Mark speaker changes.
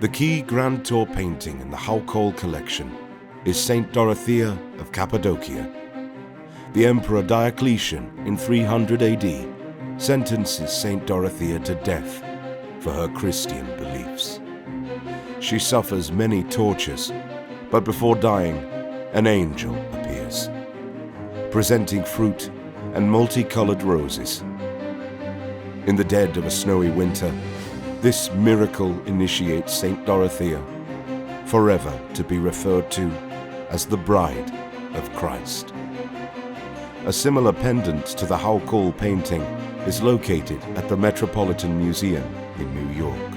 Speaker 1: The key Grand Tour painting in the Haukohl collection is Saint Dorothea of Cappadocia. The Emperor Diocletian in 300 AD sentences Saint Dorothea to death for her Christian beliefs. She suffers many tortures, but before dying, an angel appears, presenting fruit and multicolored roses. In the dead of a snowy winter, this miracle initiates Saint Dorothea, forever to be referred to as the Bride of Christ. A similar pendant to the Haukohl painting is located at the Metropolitan Museum in New York.